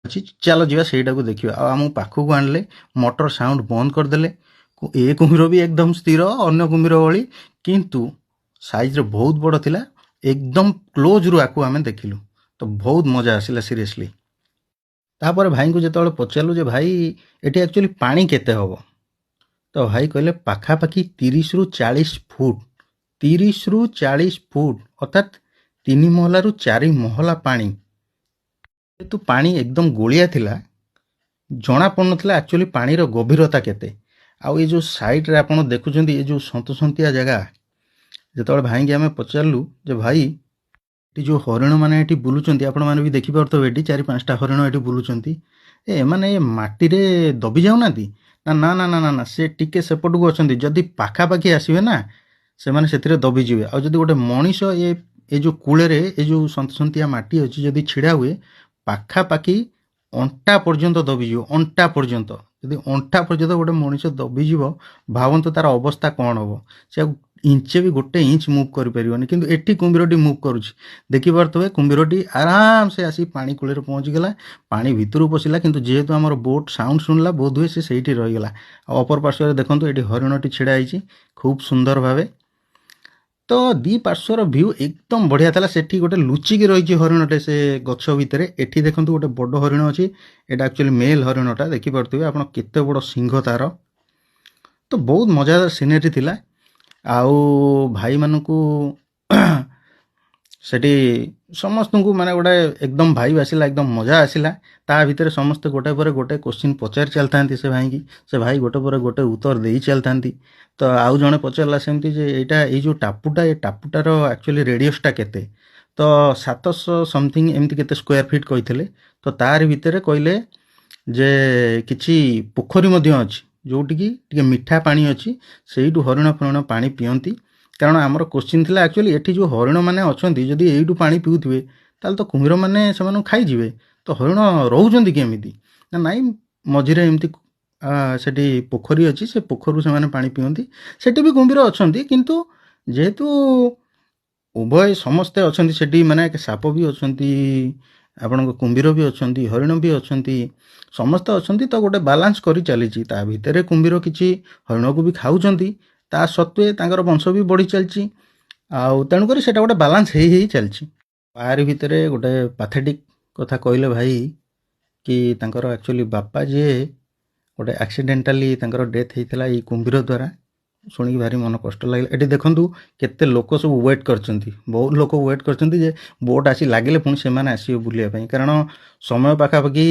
ଅଛି ଚାଲ ଯିବା ସେଇଟାକୁ ଦେଖିବା। ଆଉ ଆମକୁ ପାଖକୁ ଆଣିଲେ ମଟର ସାଉଣ୍ଡ ବନ୍ଦ କରିଦେଲେ। ଏ କୁମ୍ଭୀର ବି ଏକଦମ ସ୍ଥିର ଅନ୍ୟ କୁମ୍ଭୀର ଭଳି, କିନ୍ତୁ ସାଇଜ୍ରେ ବହୁତ ବଡ଼ ଥିଲା। ଏକଦମ କ୍ଲୋଜ୍ରୁ ଆକୁ ଆମେ ଦେଖିଲୁ, ତ ବହୁତ ମଜା ଆସିଲା ସିରିୟସଲି। ତାପରେ ଭାଇଙ୍କୁ ଯେତେବେଳେ ପଚାରିଲୁ ଯେ ଭାଇ ଏଠି ଆକ୍ଚୁଆଲି ପାଣି କେତେ ହେବ, ତ ଭାଇ କହିଲେ ପାଖାପାଖି 30ରୁ 40 ଫୁଟ, 30ରୁ 40 ଫୁଟ ଅର୍ଥାତ୍ 3 ମହଲାରୁ 4 ମହଲା ପାଣି। ଯେହେତୁ ପାଣି ଏକଦମ ଗୋଳିଆ ଥିଲା, ଜଣା ପଡ଼ୁନଥିଲା ଆକ୍ଚୁଆଲି ପାଣିର ଗଭୀରତା କେତେ। ଆଉ ଏ ଯେଉଁ ସାଇଡ଼୍ରେ ଆପଣ ଦେଖୁଛନ୍ତି ଏ ଯେଉଁ ସନ୍ତସନ୍ତିଆ ଜାଗା, ଯେତେବେଳେ ଭାଇଙ୍କି ଆମେ ପଚାରିଲୁ ଯେ ଭାଇ ଏଠି ଯେଉଁ ହରିଣମାନେ ଏଠି ବୁଲୁଛନ୍ତି, ଆପଣମାନେ ବି ଦେଖିପାରୁଥିବେ ଏଠି 4-5ଟା ହରିଣ ଏଠି ବୁଲୁଛନ୍ତି, ଏମାନେ ଏ ମାଟିରେ ଦବି ଯାଉନାହାନ୍ତି? ନା ନା ନା ନା ନା, ସେ ଟିକେ ସେପଟକୁ ଅଛନ୍ତି। ଯଦି ପାଖାପାଖି ଆସିବେ ନା ସେମାନେ ସେଥିରେ ଦବିଯିବେ। ଆଉ ଯଦି ଗୋଟେ ମଣିଷ ଏ ଯେଉଁ କୂଳରେ ଏ ଯେଉଁ ସନ୍ତସନ୍ତିଆ ମାଟି ଅଛି ଯଦି ଛିଡ଼ା ହୁଏ, ପାଖାପାଖି ଅଣ୍ଟା ପର୍ଯ୍ୟନ୍ତ ଦବିଯିବ। ଅଣ୍ଟା ପର୍ଯ୍ୟନ୍ତ, ଯଦି ଅଣ୍ଟା ପର୍ଯ୍ୟନ୍ତ ଗୋଟେ ମଣିଷ ଦବିଯିବ, ଭାବନ୍ତୁ ତାର ଅବସ୍ଥା କ'ଣ ହେବ। ସେ ଆଉ ଇଞ୍ଚେ ବି ଗୋଟେ ଇଞ୍ଚ ମୁଭ୍ କରିପାରିବନି। କିନ୍ତୁ ଏଠି କୁମ୍ଭୀରଟି ମୁଭ୍ କରୁଛି, ଦେଖିପାରୁଥିବେ। କୁମ୍ଭୀରଟି ଆରାମସେ ଆସି ପାଣି କୂଳରେ ପହଞ୍ଚିଗଲା, ପାଣି ଭିତରକୁ ପଶିଲା। କିନ୍ତୁ ଯେହେତୁ ଆମର ବୋଟ୍ ସାଉଣ୍ଡ ଶୁଣିଲା, ବୋଧହୁଏ ସେ ସେଇଠି ରହିଗଲା। ଆଉ ଅପର ପାର୍ଶ୍ୱରେ ଦେଖନ୍ତୁ ଏଠି ହରିଣଟି ଛିଡ଼ା ହେଇଛି ଖୁବ୍ ସୁନ୍ଦର ଭାବେ। ତ ଦୁଇ ପାର୍ଶ୍ୱର ଭ୍ୟୁ ଏକଦମ ବଢ଼ିଆ ଥିଲା। ସେଠି ଗୋଟେ ଲୁଚିକି ରହିଛି ହରିଣଟେ ସେ ଗଛ ଭିତରେ। ଏଠି ଦେଖନ୍ତୁ ଗୋଟେ ବଡ଼ ହରିଣ ଅଛି, ଏଇଟା ଆକ୍ଚୁଆଲି ମେଲ୍ ହରିଣଟା, ଦେଖିପାରୁଥିବେ ଆପଣ କେତେ ବଡ଼ ସିଂହ ତାର। ତ ବହୁତ ମଜାଦାର ସିନେରୀ ଥିଲା। ଆଉ ଭାଇମାନଙ୍କୁ ସେଠି ସମସ୍ତଙ୍କୁ ମାନେ ଗୋଟେ ଏକଦମ ଭାଇବ୍ ଆସିଲା, ଏକଦମ ମଜା ଆସିଲା। ତା ଭିତରେ ସମସ୍ତେ ଗୋଟେ ପରେ ଗୋଟେ କୋଶ୍ଚିନ୍ ପଚାରି ଚାଲିଥାନ୍ତି ସେ ଭାଇକି, ସେ ଭାଇ ଗୋଟେ ପରେ ଗୋଟେ ଉତ୍ତର ଦେଇ ଚାଲିଥାନ୍ତି। ତ ଆଉ ଜଣେ ପଚାରିଲା ସେମିତି ଯେ ଏଇଟା ଏଇ ଯେଉଁ ଟାପୁଟା, ଏ ଟାପୁଟାର ଆକ୍ଚୁଆଲି ରେଡ଼ିୟସ୍ଟା କେତେ? ତ 700 ସମଥିଙ୍ଗ ଏମିତି କେତେ ସ୍କୋୟାର ଫିଟ୍ କହିଥିଲେ। ତ ତାରି ଭିତରେ କହିଲେ ଯେ କିଛି ପୋଖରୀ ମଧ୍ୟ ଅଛି, ଯେଉଁଠିକି ଟିକେ ମିଠା ପାଣି ଅଛି, ସେଇଠୁ ହରିଣ ଫରିଣ ପାଣି ପିଅନ୍ତି। କାରଣ ଆମର କୋଶ୍ଚିନ୍ ଥିଲା ଆକ୍ଚୁଆଲି ଏଠି ଯେଉଁ ହରିଣମାନେ ଅଛନ୍ତି ଯଦି ଏଇଠୁ ପାଣି ପିଉଥିବେ, ତାହେଲେ ତ କୁମ୍ଭୀରମାନେ ସେମାନଙ୍କୁ ଖାଇଯିବେ। ତ ହରିଣ ରହୁଛନ୍ତି କେମିତି? ନା ନାଇଁ, ମଝିରେ ଏମିତି ସେଠି ପୋଖରୀ ଅଛି, ସେ ପୋଖରୀରୁ ସେମାନେ ପାଣି ପିଅନ୍ତି। ସେଠି ବି କୁମ୍ଭୀର ଅଛନ୍ତି, କିନ୍ତୁ ଯେହେତୁ ଉଭୟ ସମସ୍ତେ ଅଛନ୍ତି ସେଠି, ମାନେ ସାପ ବି ଅଛନ୍ତି, ଆପଣଙ୍କ କୁମ୍ଭୀର ବି ଅଛନ୍ତି, ହରିଣ ବି ଅଛନ୍ତି, ସମସ୍ତେ ଅଛନ୍ତି। ତ ଗୋଟେ ବାଲାନ୍ସ କରି ଚାଲିଛି। ତା ଭିତରେ କୁମ୍ଭୀର କିଛି ହରିଣକୁ ବି ଖାଉଛନ୍ତି, ତା ସତ୍ତ୍ୱେ ତାଙ୍କର ବଂଶ ବି ବଢ଼ି ଚାଲିଛି। ଆଉ ତେଣୁକରି ସେଇଟା ଗୋଟେ ବାଲାନ୍ସ ହେଇ ଚାଲିଛି। ଆରି ଭିତରେ ଗୋଟେ ପାଥେଟିକ୍ କଥା କହିଲେ ଭାଇ, କି ତାଙ୍କର ଆକ୍ଚୁଆଲି ବାପା ଯିଏ ଗୋଟେ ଆକ୍ସିଡେଣ୍ଟାଲି ତାଙ୍କର ଡେଥ୍ ହେଇଥିଲା ଏଇ କୁମ୍ଭୀର ଦ୍ୱାରା। ଶୁଣିକି ଭାରି ମନ କଷ୍ଟ ଲାଗିଲା। ଏଠି ଦେଖନ୍ତୁ କେତେ ଲୋକ ସବୁ ୱେଟ୍ କରିଛନ୍ତି, ବହୁତ ଲୋକ ୱେଟ୍ କରିଛନ୍ତି ଯେ ବୋଟ୍ ଆସି ଲାଗିଲେ ପୁଣି ସେମାନେ ଆସିବେ ବୁଲିବା ପାଇଁ, କାରଣ ସମୟ ପାଖାପାଖି